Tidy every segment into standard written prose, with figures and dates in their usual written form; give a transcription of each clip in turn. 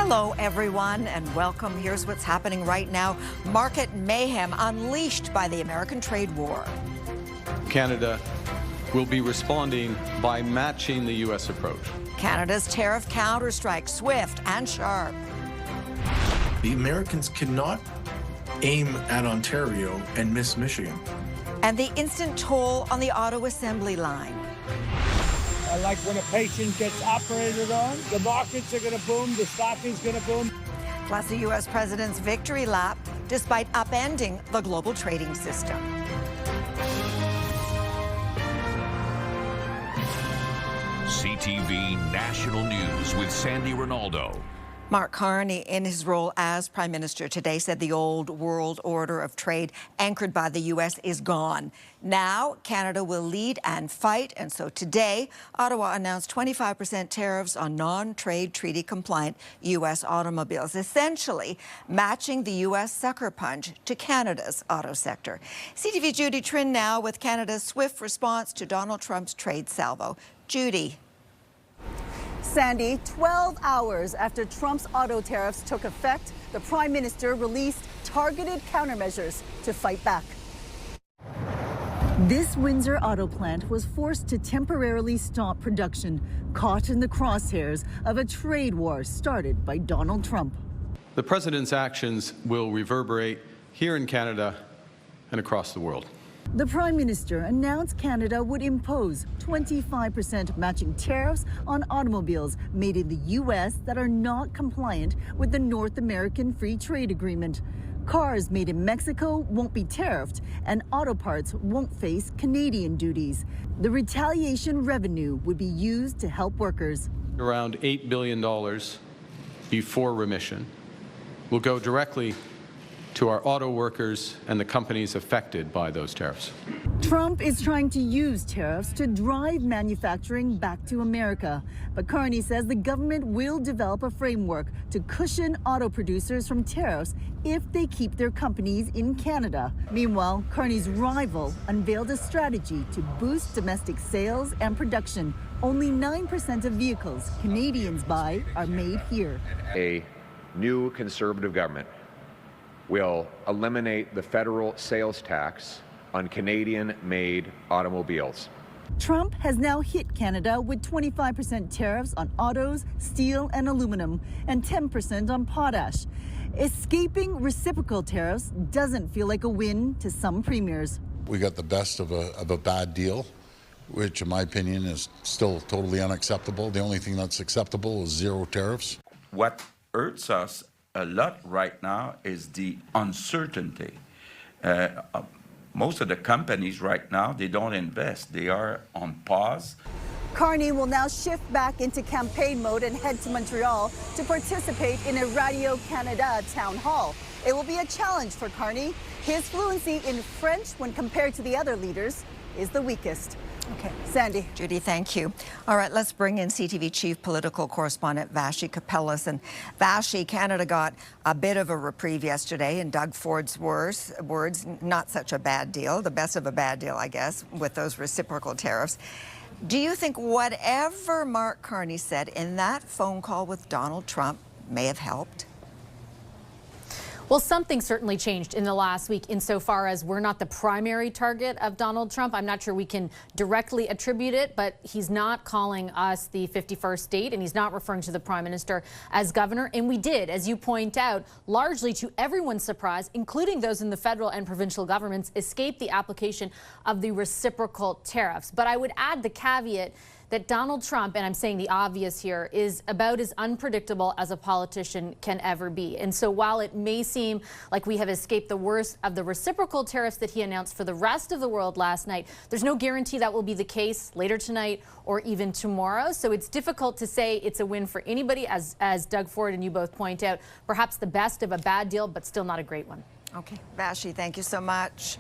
Hello, everyone, and welcome. Here's what's happening right now. Market mayhem unleashed by the American trade war. Canada will be responding by matching the U.S. approach. Canada's tariff counterstrike, swift and sharp. The Americans cannot aim at Ontario and miss Michigan. And the instant toll on the auto assembly line. Like when a patient gets operated on, the markets are going to boom, the stock is going to boom. Plus the U.S. president's victory lap, despite upending the global trading system. CTV National News with Sandy Ronaldo. Mark Carney, in his role as Prime Minister today, said the old world order of trade anchored by the U.S. is gone. Now, Canada will lead and fight. And so today, Ottawa announced 25% tariffs on non-trade treaty compliant U.S. automobiles, essentially matching the U.S. sucker punch to Canada's auto sector. CTV Judy Trin now with Canada's swift response to Donald Trump's trade salvo. Judy. Sandy, 12 hours after Trump's auto tariffs took effect, the Prime Minister released targeted countermeasures to fight back. This Windsor auto plant was forced to temporarily stop production, caught in the crosshairs of a trade war started by Donald Trump. The president's actions will reverberate here in Canada and across the world. The Prime Minister announced Canada would impose 25% matching tariffs on automobiles made in the U.S. that are not compliant with the North American Free Trade Agreement. Cars made in Mexico won't be tariffed, and auto parts won't face Canadian duties. The retaliation revenue would be used to help workers. Around $8 billion before remission will go directly to our auto workers and the companies affected by those tariffs. Trump is trying to use tariffs to drive manufacturing back to America. But Carney says the government will develop a framework to cushion auto producers from tariffs if they keep their companies in Canada. Meanwhile, Carney's rival unveiled a strategy to boost domestic sales and production. Only 9% of vehicles Canadians buy are made here. A new Conservative government will eliminate the federal sales tax on Canadian-made automobiles. Trump has now hit Canada with 25% tariffs on autos, steel and aluminum, and 10% on potash. Escaping reciprocal tariffs doesn't feel like a win to some premiers. We got the best of a bad deal, which in my opinion is still totally unacceptable. The only thing that's acceptable is zero tariffs. What hurts us a lot right now is the uncertainty. Most of the companies right now, they don't invest. They are on pause. Carney will now shift back into campaign mode and head to Montreal to participate in a Radio-Canada town hall. It will be a challenge for Carney. His fluency in French, when compared to the other leaders, is the weakest. Okay, Sandy. Judy, thank you. All right, let's bring in CTV Chief Political Correspondent Vashi Kapellas. And Vashi, Canada got a bit of a reprieve yesterday in Doug Ford's words, not such a bad deal, the best of a bad deal, I guess, with those reciprocal tariffs. Do you think whatever Mark Carney said in that phone call with Donald Trump may have helped? Well, something certainly changed in the last week insofar as we're not the primary target of Donald Trump. I'm not sure we can directly attribute it, but he's not calling us the 51st state, and he's not referring to the Prime Minister as governor. And we did, as you point out, largely to everyone's surprise, including those in the federal and provincial governments, escape the application of the reciprocal tariffs. But I would add the caveat that Donald Trump, and I'm saying the obvious here, is about as unpredictable as a politician can ever be. And so while it may seem like we have escaped the worst of the reciprocal tariffs that he announced for the rest of the world last night, there's no guarantee that will be the case later tonight or even tomorrow. So it's difficult to say it's a win for anybody, as Doug Ford and you both point out. Perhaps the best of a bad deal, but still not a great one. Okay, Vashi, thank you so much.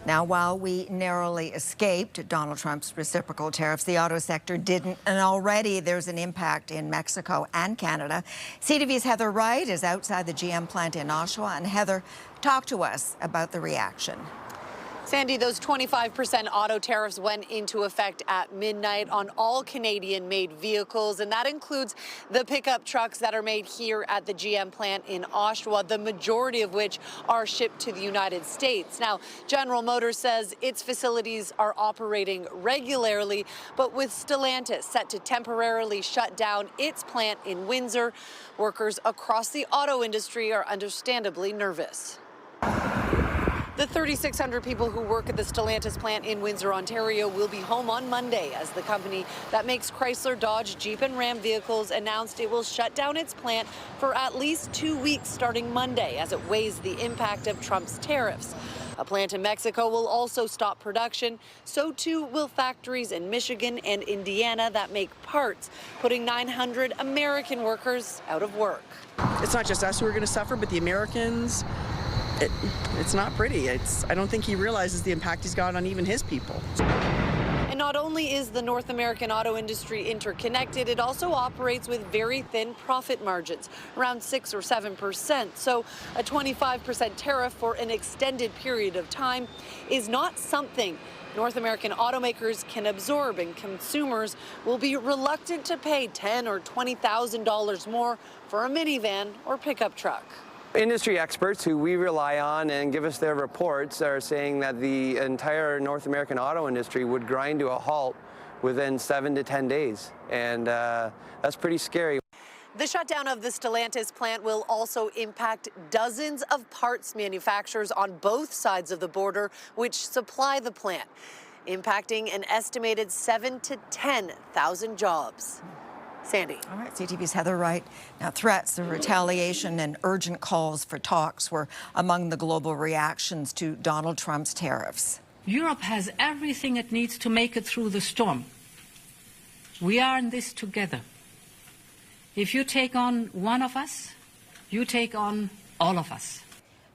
Now, while we narrowly escaped Donald Trump's reciprocal tariffs, the auto sector didn't, and already there's an impact in Mexico and Canada. CTV's Heather Wright is outside the GM plant in Oshawa, and Heather, talk to us about the reaction. Sandy, those 25% auto tariffs went into effect at midnight on all Canadian-made vehicles, and that includes the pickup trucks that are made here at the GM plant in Oshawa, the majority of which are shipped to the United States. Now, General Motors says its facilities are operating regularly, but with Stellantis set to temporarily shut down its plant in Windsor, workers across the auto industry are understandably nervous. The 3,600 people who work at the Stellantis plant in Windsor, Ontario will be home on Monday as the company that makes Chrysler, Dodge, Jeep and Ram vehicles announced it will shut down its plant for at least 2 weeks starting Monday as it weighs the impact of Trump's tariffs. A plant in Mexico will also stop production. So too will factories in Michigan and Indiana that make parts, putting 900 American workers out of work. It's not just us who are going to suffer, but the Americans. It's not pretty. I don't think he realizes the impact he's got on even his people. And not only is the North American auto industry interconnected, it also operates with very thin profit margins, around 6 or 7%. So a 25% tariff for an extended period of time is not something North American automakers can absorb, and consumers will be reluctant to pay $10,000 or $20,000 more for a minivan or pickup truck. Industry experts who we rely on and give us their reports are saying that the entire North American auto industry would grind to a halt within 7 to 10 days, and that's pretty scary. The shutdown of the Stellantis plant will also impact dozens of parts manufacturers on both sides of the border which supply the plant, impacting an estimated 7,000 to 10,000 jobs. Sandy. All right, CTV's Heather Wright. Now, threats of retaliation and urgent calls for talks were among the global reactions to Donald Trump's tariffs. Europe has everything it needs to make it through the storm. We are in this together. If you take on one of us, you take on all of us.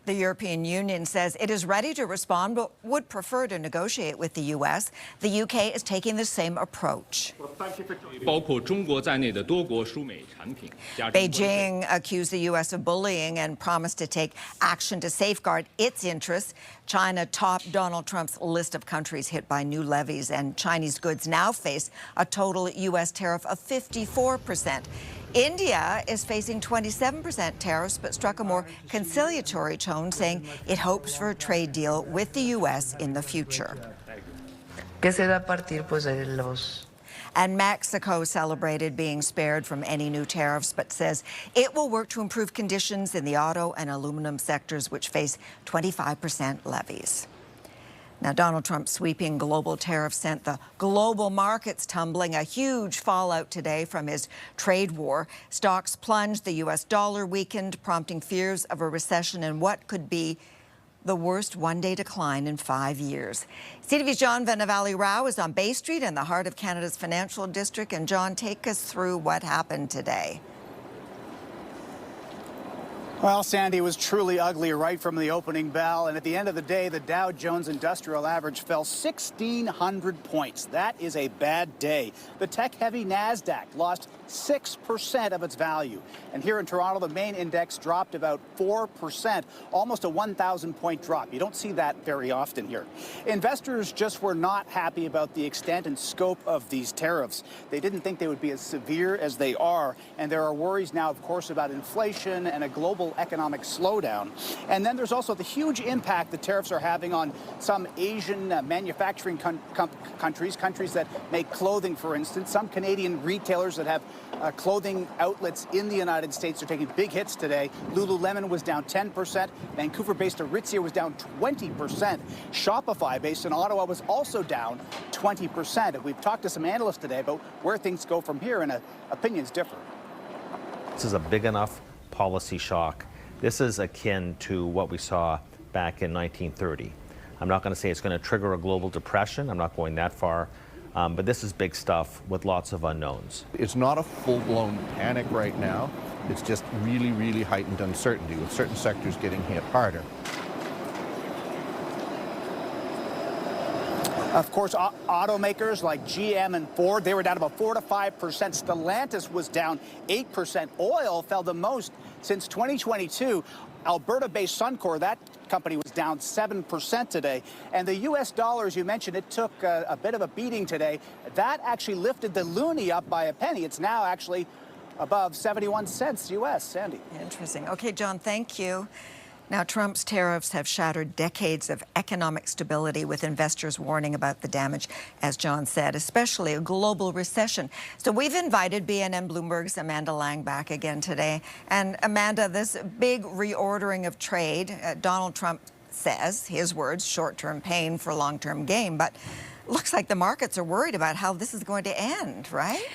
The European Union says it is ready to respond but would prefer to negotiate with the U.S. The UK is taking the same approach. Beijing accused the U.S. of bullying and promised to take action to safeguard its interests. China topped Donald Trump's list of countries hit by new levies, and Chinese goods now face a total U.S. tariff of 54%. India is facing 27% tariffs, but struck a more conciliatory tone, saying it hopes for a trade deal with the U.S. in the future. And Mexico celebrated being spared from any new tariffs, but says it will work to improve conditions in the auto and aluminum sectors, which face 25% levies. Now, Donald Trump's sweeping global tariffs sent the global markets tumbling, a huge fallout today from his trade war. Stocks plunged, the U.S. dollar weakened, prompting fears of a recession and what could be the worst one-day decline in 5 years. CTV's John Venavali-Rao is on Bay Street in the heart of Canada's financial district. And John, take us through what happened today. Well, Sandy, it was truly ugly right from the opening bell. And at the end of the day, the Dow Jones Industrial Average fell 1,600 points. That is a bad day. The tech-heavy NASDAQ lost 6% of its value. And here in Toronto, the main index dropped about 4%, almost a 1,000-point drop. You don't see that very often here. Investors just were not happy about the extent and scope of these tariffs. They didn't think they would be as severe as they are. And there are worries now, of course, about inflation and a global economic slowdown. And then there's also the huge impact the tariffs are having on some Asian manufacturing countries that make clothing, for instance. Some Canadian retailers that have clothing outlets in the United States are taking big hits today. Lululemon was down 10%. Vancouver-based Aritzia was down 20%. Shopify, based in Ottawa, was also down 20%. And we've talked to some analysts today about where things go from here, and opinions differ. This is a big enough policy shock. This is akin to what we saw back in 1930. I'm not going to say it's going to trigger a global depression. I'm not going that far. But this is big stuff with lots of unknowns. It's not a full-blown panic right now. It's just really, really heightened uncertainty with certain sectors getting hit harder. Of course, automakers like GM and Ford, they were down about 4 to 5%. Stellantis was down 8%. Oil fell the most since 2022. Alberta-based Suncor, that company was down 7% today. And the U.S. dollar, as you mentioned, it took a bit of a beating today. That actually lifted the loonie up by a penny. It's now actually above 71 cents U.S. Sandy. Interesting. Okay, John, thank you. Now, Trump's tariffs have shattered decades of economic stability, with investors warning about the damage, as John said, especially a global recession. So we've invited BNN Bloomberg's Amanda Lang back again today. And Amanda, this big reordering of trade, Donald Trump says, his words, short-term pain for long-term gain. But looks like the markets are worried about how this is going to end, right?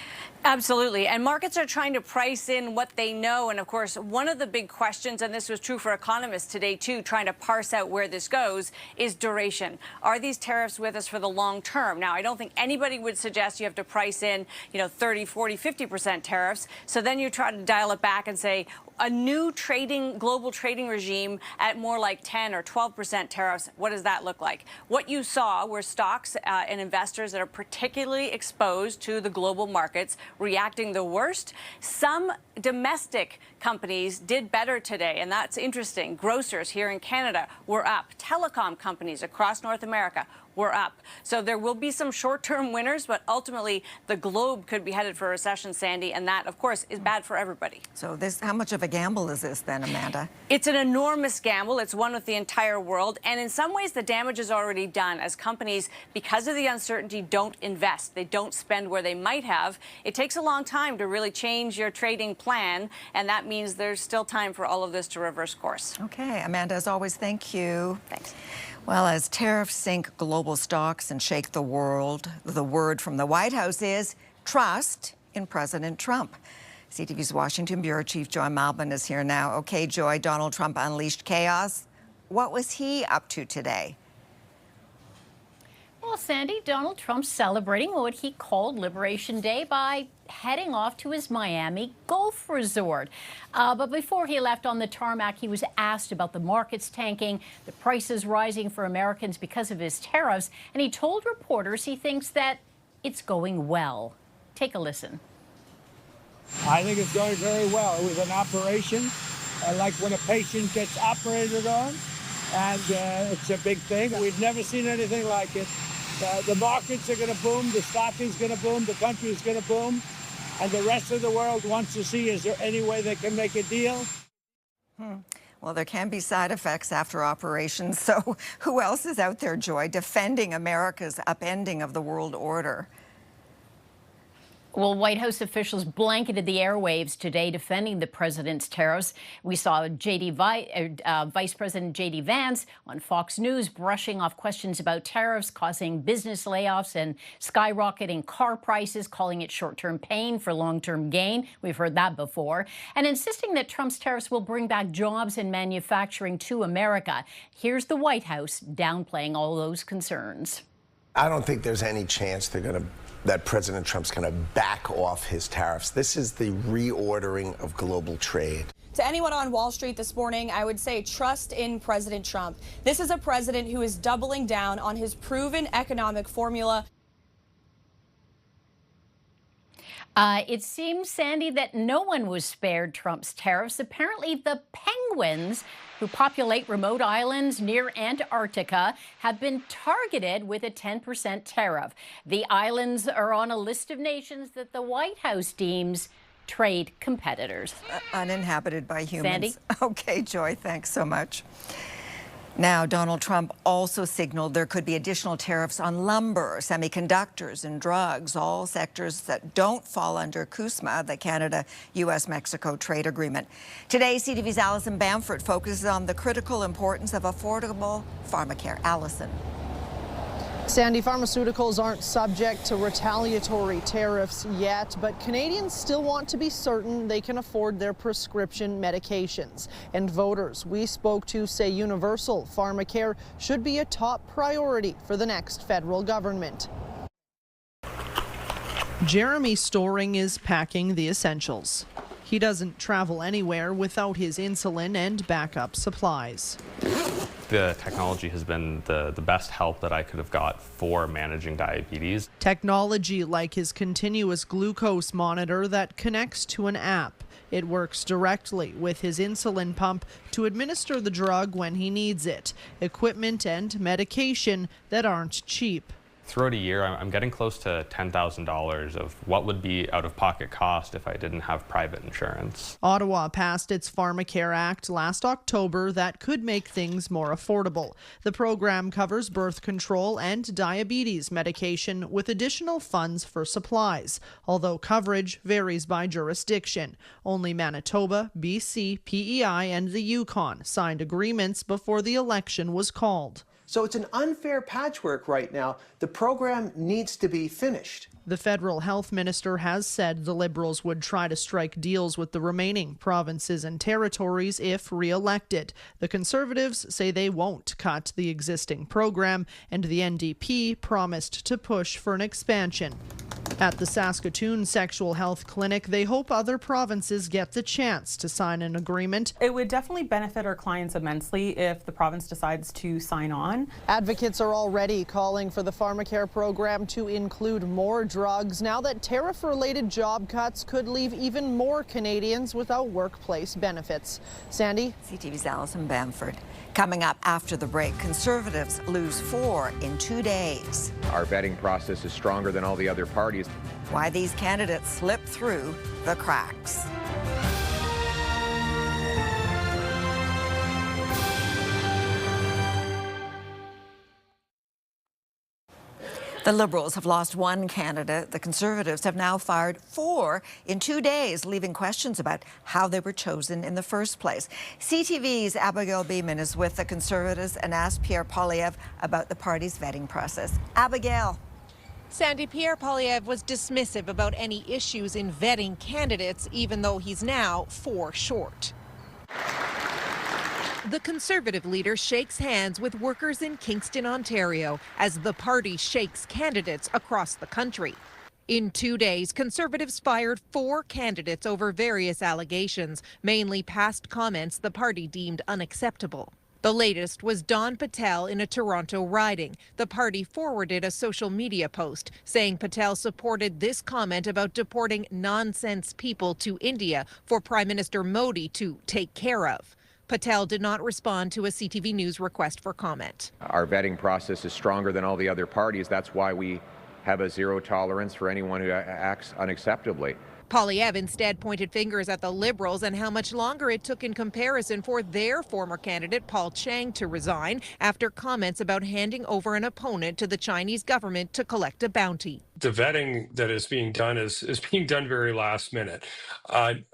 Absolutely. And markets are trying to price in what they know. And of course, one of the big questions, and this was true for economists today too, trying to parse out where this goes, is duration. Are these tariffs with us for the long term? Now, I don't think anybody would suggest you have to price in, 30, 40, 50% tariffs. So then you try to dial it back and say, a new global trading regime at more like 10 or 12% tariffs, what does that look like? What you saw were stocks and investors that are particularly exposed to the global markets reacting the worst. Some domestic companies did better today, and that's interesting. Grocers here in Canada were up. Telecom companies across North America were up. So there will be some short-term winners, but ultimately the globe could be headed for a recession, Sandy, and that, of course, is bad for everybody. So how much of a gamble is this then, Amanda? It's an enormous gamble. It's one with the entire world. And in some ways, the damage is already done as companies, because of the uncertainty, don't invest. They don't spend where they might have. It takes a long time to really change your trading plan, and that means there's still time for all of this to reverse course. Okay, Amanda, as always, thank you. Thanks. Well, as tariffs sink global stocks and shake the world, the word from the White House is trust in President Trump. CTV's Washington Bureau Chief Joy Malbon is here now. Okay, Joy, Donald Trump unleashed chaos. What was he up to today? Well, Sandy, Donald Trump's celebrating what he called Liberation Day by heading off to his Miami golf resort. But before he left on the tarmac, he was asked about the markets tanking, the prices rising for Americans because of his tariffs, and he told reporters he thinks that it's going well. Take a listen. I think it's going very well. It was an operation, like when a patient gets operated on, and it's a big thing. We've never seen anything like it. The markets are going to boom, the stock is going to boom, the country is going to boom, and the rest of the world wants to see, is there any way they can make a deal? Well, there can be side effects after operations, so who else is out there, Joy, defending America's upending of the world order? Well, White House officials blanketed the airwaves today defending the president's tariffs. We saw Vice President J.D. Vance on Fox News brushing off questions about tariffs causing business layoffs and skyrocketing car prices, calling it short-term pain for long-term gain. We've heard that before. And insisting that Trump's tariffs will bring back jobs and manufacturing to America. Here's the White House downplaying all those concerns. I don't think there's any chance that President Trump's going to back off his tariffs. This is the reordering of global trade. To anyone on Wall Street this morning, I would say trust in President Trump. This is a president who is doubling down on his proven economic formula. It seems, Sandy, that no one was spared Trump's tariffs. Apparently, the penguins who populate remote islands near Antarctica have been targeted with a 10% tariff. The islands are on a list of nations that the White House deems trade competitors. Uninhabited by humans. Sandy? Okay, Joy, thanks so much. Now, Donald Trump also signaled there could be additional tariffs on lumber, semiconductors, and drugs, all sectors that don't fall under CUSMA, the Canada-U.S.-Mexico trade agreement. Today, CTV's Alison Bamford focuses on the critical importance of affordable pharmacare. Alison. Sandy, pharmaceuticals aren't subject to retaliatory tariffs yet, but Canadians still want to be certain they can afford their prescription medications. And voters we spoke to say universal pharmacare should be a top priority for the next federal government. Jeremy Storing is packing the essentials. He doesn't travel anywhere without his insulin and backup supplies. The technology has been the best help that I could have got for managing diabetes. Technology like his continuous glucose monitor that connects to an app. It works directly with his insulin pump to administer the drug when he needs it, equipment and medication that aren't cheap. Throughout a year, I'm getting close to $10,000 of what would be out-of-pocket cost if I didn't have private insurance. Ottawa passed its Pharmacare Act last October that could make things more affordable. The program covers birth control and diabetes medication with additional funds for supplies, although coverage varies by jurisdiction. Only Manitoba, BC, PEI, and the Yukon signed agreements before the election was called. So it's an unfair patchwork right now. The program needs to be finished. The federal health minister has said the Liberals would try to strike deals with the remaining provinces and territories if re-elected. The Conservatives say they won't cut the existing program, and the NDP promised to push for an expansion. At the Saskatoon Sexual Health Clinic, they hope other provinces get the chance to sign an agreement. It would definitely benefit our clients immensely if the province decides to sign on. Advocates are already calling for the Pharmacare program to include more drugs now that tariff-related job cuts could leave even more Canadians without workplace benefits. Sandy? CTV's Alison Bamford. Coming up after the break, Conservatives lose 4 in 2 days. Our vetting process is stronger than all the other parties. Why these candidates slip through the cracks. The Liberals have lost 1 candidate. The Conservatives have now fired 4 in 2 days, leaving questions about how they were chosen in the first place. CTV's Abigail Beeman is with the Conservatives and asked Pierre Poilievre about the party's vetting process. Abigail. Sandy, Pierre Poilievre was dismissive about any issues in vetting candidates, even though he's now 4 short. The Conservative leader shakes hands with workers in Kingston, Ontario, as the party shakes candidates across the country. In 2 days, Conservatives fired 4 candidates over various allegations, mainly past comments the party deemed unacceptable. The latest was Don Patel in a Toronto riding. The party forwarded a social media post saying Patel supported this comment about deporting nonsense people to India for Prime Minister Modi to take care of. Patel did not respond to a CTV News request for comment. Our vetting process is stronger than all the other parties. That's why we have a zero tolerance for anyone who acts unacceptably. Poilievre instead pointed fingers at the Liberals and how much longer it took in comparison for their former candidate Paul Chang to resign after comments about handing over an opponent to the Chinese government to collect a bounty. The vetting that is being done is being done very last minute.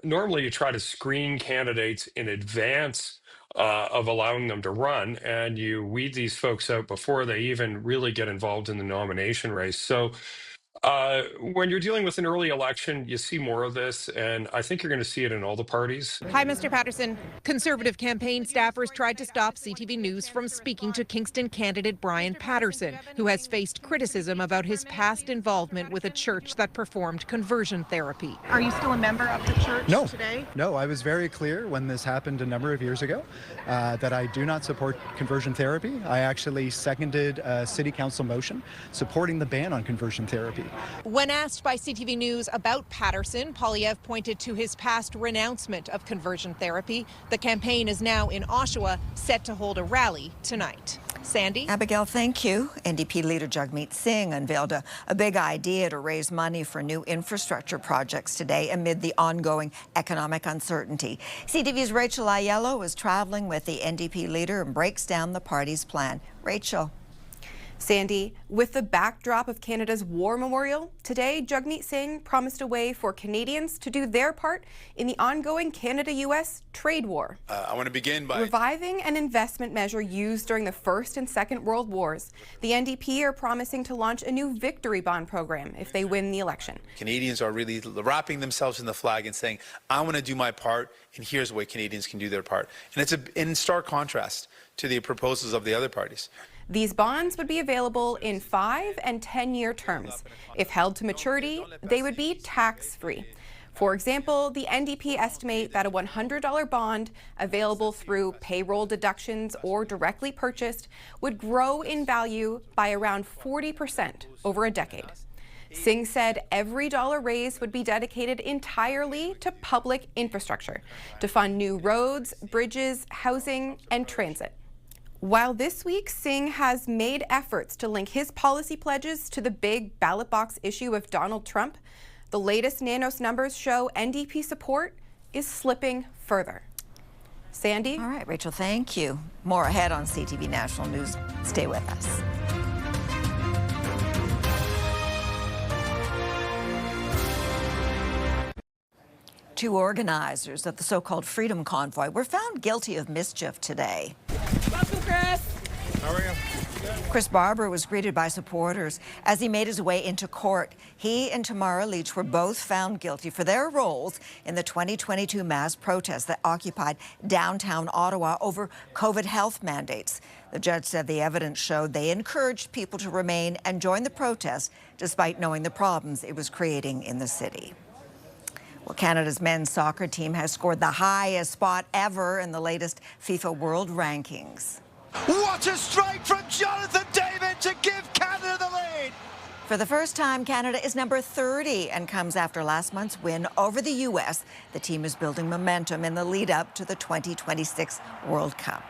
Normally you try to screen candidates in advance of allowing them to run, and you weed these folks out before they even really get involved in the nomination race. So when you're dealing with an early election, you see more of this, and I think you're going to see it in all the parties. Hi, Mr. Patterson. Conservative campaign staffers tried to stop CTV News from speaking to Kingston candidate Brian Patterson, who has faced criticism about his past involvement with a church that performed conversion therapy. Are you still a member of the church today? No, I was very clear when this happened a number of years ago that I do not support conversion therapy. I actually seconded a city council motion supporting the ban on conversion therapy. When asked by CTV News about Patterson, Poilievre pointed to his past renouncement of conversion therapy. The campaign is now in Oshawa, set to hold a rally tonight. Sandy? Abigail, thank you. NDP leader Jagmeet Singh unveiled a big idea to raise money for new infrastructure projects today amid the ongoing economic uncertainty. CTV's Rachel Aiello is traveling with the NDP leader and breaks down the party's plan. Rachel. Sandy, with the backdrop of Canada's war memorial, today Jagmeet Singh promised a way for Canadians to do their part in the ongoing Canada-U.S. trade war. I want to begin by reviving an investment measure used during the First and Second World Wars. The NDP are promising to launch a new victory bond program if they win the election. Canadians are really wrapping themselves in the flag and saying, I want to do my part, and here's the way Canadians can do their part. And it's in stark contrast to the proposals of the other parties. These bonds would be available in 5- and 10-year terms. If held to maturity, they would be tax-free. For example, the NDP estimate that a $100 bond available through payroll deductions or directly purchased would grow in value by around 40% over a decade. Singh said every dollar raised would be dedicated entirely to public infrastructure, to fund new roads, bridges, housing, and transit. While this week Singh has made efforts to link his policy pledges to the big ballot box issue of Donald Trump, the latest Nanos numbers show NDP support is slipping further. Sandy? All right, Rachel, thank you. More ahead on CTV National News. Stay with us. Two organizers of the so-called Freedom Convoy were found guilty of mischief today. Welcome, Chris. How are you? Chris Barber was greeted by supporters as he made his way into court. He and Tamara Leach were both found guilty for their roles in the 2022 mass protests that occupied downtown Ottawa over COVID health mandates. The judge said the evidence showed they encouraged people to remain and join the protest despite knowing the problems it was creating in the city. Well, Canada's men's soccer team has scored the highest spot ever in the latest FIFA World Rankings. What a strike from Jonathan David to give Canada the lead! For the first time, Canada is number 30 and comes after last month's win over the U.S. The team is building momentum in the lead-up to the 2026 World Cup.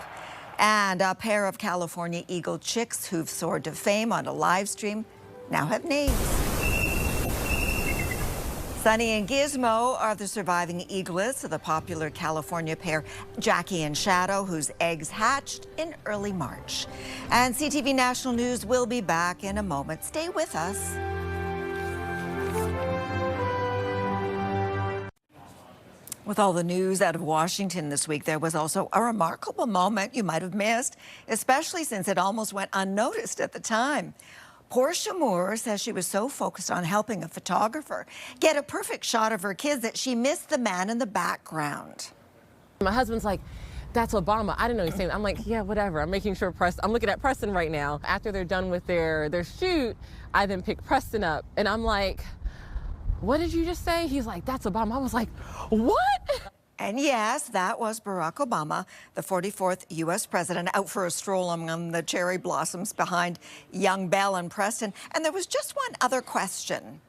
And a pair of California Eagle chicks who've soared to fame on a live stream now have names. Sunny and Gizmo are the surviving eaglets of the popular California pair Jackie and Shadow, whose eggs hatched in early March. And CTV National News will be back in a moment. Stay with us. With all the news out of Washington this week, there was also a remarkable moment you might have missed, especially since it almost went unnoticed at the time. Portia Moore says she was so focused on helping a photographer get a perfect shot of her kids that she missed the man in the background. My husband's like, that's Obama. I didn't know he was saying. I'm like, yeah, whatever. I'm making sure I'm looking at Preston right now. After they're done with their shoot, I then pick Preston up and I'm like, what did you just say? He's like, that's Obama. I was like, what? And yes, that was Barack Obama, the 44th U.S. president, out for a stroll among the cherry blossoms behind young Belle and Preston. And there was just one other question.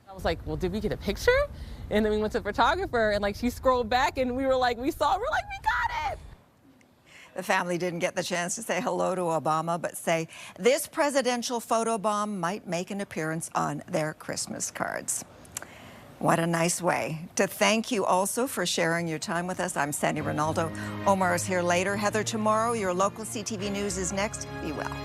I was like, well, did we get a picture? And then we went to the photographer and like she scrolled back and we were like, we got it. The family didn't get the chance to say hello to Obama, but say this presidential photobomb might make an appearance on their Christmas cards. What a nice way to thank you also for sharing your time with us. I'm Sandy Ronaldo. Omar is here later. Heather, tomorrow, your local CTV News is next. Be well.